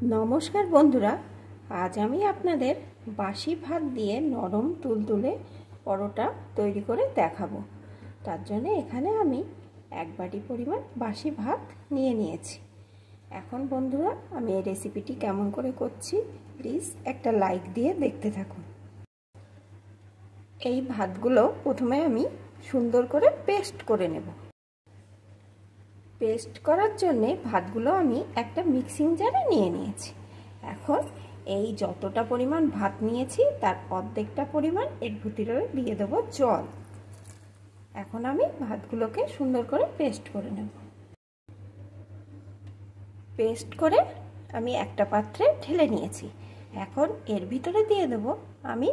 নমস্কার বন্ধুরা, আজ আমি আপনাদের বাসি ভাত দিয়ে নরম তুলতুলে পরোটা তৈরি করে দেখাবো। তার জন্য এখানে আমি 1 বাটি পরিমাণ বাসি ভাত নিয়ে নিয়েছি। এখন বন্ধুরা, আমি এই রেসিপিটি কেমন করে করছি প্লিজ একটা লাইক দিয়ে দেখতে থাকুন। এই ভাতগুলো প্রথমে আমি সুন্দর করে পেস্ট করে নেব। পেস্ট করার জন্যে ভাতগুলো আমি একটা মিক্সিং জারে নিয়ে নিয়েছি। এখন এই যতটা পরিমাণ ভাত নিয়েছি তার অর্ধেকটা পরিমাণ এর ভিতরে দিয়ে দেবো জল। এখন আমি ভাতগুলোকে সুন্দর করে পেস্ট করে নেব। পেস্ট করে আমি একটা পাত্রে ঢেলে নিয়েছি। এখন এর ভিতরে দিয়ে দেব আমি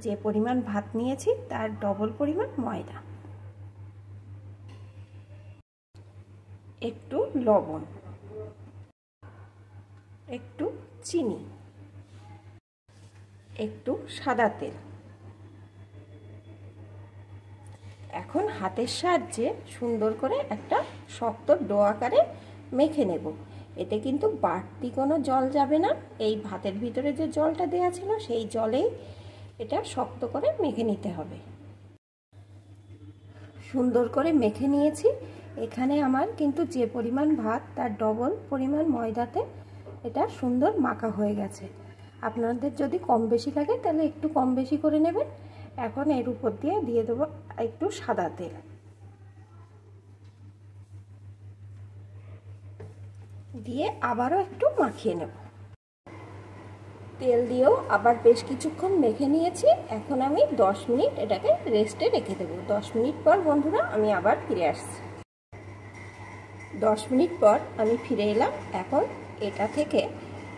যে পরিমাণ ভাত নিয়েছি তার ডবল পরিমাণ ময়দা, একটু লবণ, একটু চিনি, একটু সাদা তেল। এখন হাতের সাহায্যে সুন্দর করে একটা শক্ত ডো আকারে মেখে নেব। এতে কিন্তু বাড়তি কোনো জল যাবে না। এই ভাতের ভিতরে যে জলটা দেওয়া ছিল সেই জলেই এটা শক্ত করে মেখে নিতে হবে। সুন্দর করে মেখে নিয়েছি। এখানে আমার কিন্তু যে পরিমাণ ভাত তার ডবল পরিমাণ ময়দাতে এটা সুন্দর মাখা হয়ে গেছে। আপনাদের যদি কম বেশি লাগে তাহলে একটু কম বেশি করে নেবেন। এখন এর উপর দিয়ে দেবো একটু সাদা তেল। দিয়ে আবারও একটু মাখিয়ে নেব। তেল দিয়েও আবার বেশ কিছুক্ষণ মেখে নিয়েছি। এখন আমি 10 মিনিট এটাকে রেস্টে রেখে দেবো। 10 মিনিট পর বন্ধুরা আমি আবার ফিরে আসছি। 10 মিনিট পর আমি ফিরে এলাম। এখন এটা থেকে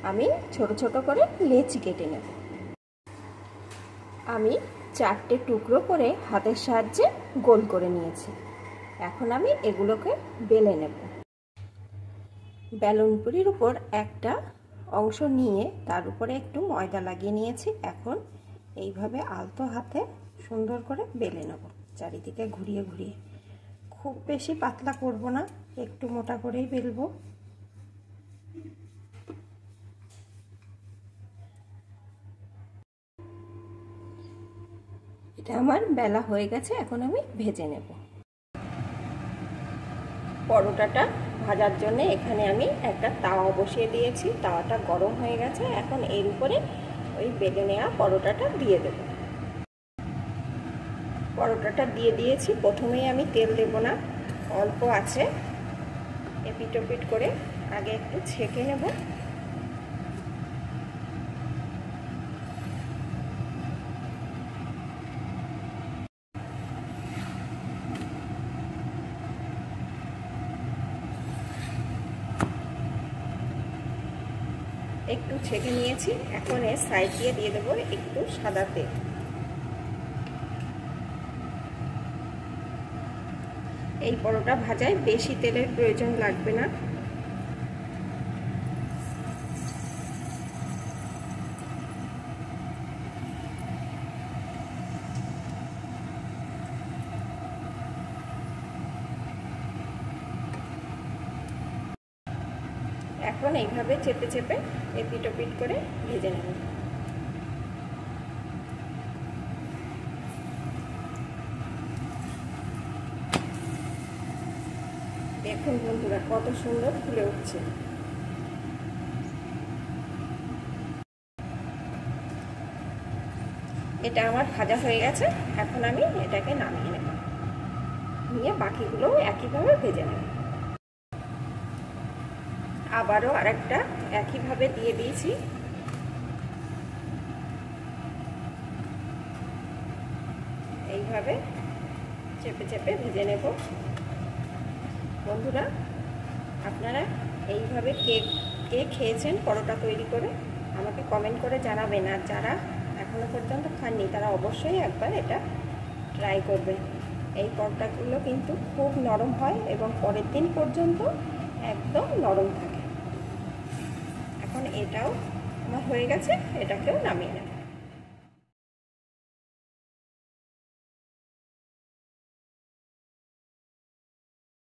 আমি ছোট ছোট করে লেচি কেটে নেব। আমি 4টে টুকরো করে হাতের সাহায্যে গোল করে নিয়েছি। এখন আমি এগুলোকে বেলে নেব। বেলুন পুরির উপর একটা অংশ নিয়ে তার উপরে একটু ময়দা লাগিয়ে নিয়েছি। এখন এইভাবে আলতো হাতে সুন্দর করে বেলে নেব, চারিদিকে ঘুরিয়ে ঘুরিয়ে। খুব বেশি পাতলা করব না, একটু মোটা করেই বেলবো। এটা আমার বেলা হয়ে গেছে। এখন আমি ভেজে নেব। পরোটাটা ভাজার জন্য এখানে আমি একটা তাওয়া বসিয়ে দিয়েছি। তাওয়াটা গরম হয়ে গেছে। এখন এর উপরে ওই বেলে নেওয়া পরোটাটা দিয়ে দেব। পরোটাটা দিয়ে দিয়েছি। প্রথমেই আমি তেল দেব না, অল্প আছে এপিট ওপিট করে আগে একটু ছেঁকে নেব। একটু ছেঁকে নিয়েছি। এখন এর সাইড দিয়ে দেবো একটু সাদা তেল। এই পরোটা ভাজায় বেশি তেলের প্রয়োজন লাগবে না। এখন এইভাবে চেপে চেপে এপিট ওপিট করে ভেজে নেব। দেখুন বন্ধুরা কত সুন্দর ফুলে উঠছে। এটা আমার ভাজা হয়ে গেছে। এখন আমি এটাকে নামিয়ে নেব। নিয়ে বাকিগুলো একইভাবে ভেজে নেব। আবারও আরেকটা একইভাবে দিয়ে দিয়েছি। এইভাবে চেপে চেপে ভেজে নেব। বন্ধুরা, আপনারা এইভাবে কে খেয়েছেন পরোটা তৈরি করে আমাকে কমেন্ট করে জানাবেন। আর যারা এখনো পর্যন্ত খাননি তারা অবশ্যই একবার এটা ট্রাই করবেন। এই পরোটাগুলো কিন্তু খুব নরম হয় এবং পরের দিন পর্যন্ত একদম নরম থাকে। এখন এটাও আমার হয়ে গেছে, এটাকেও নামিয়ে নেব।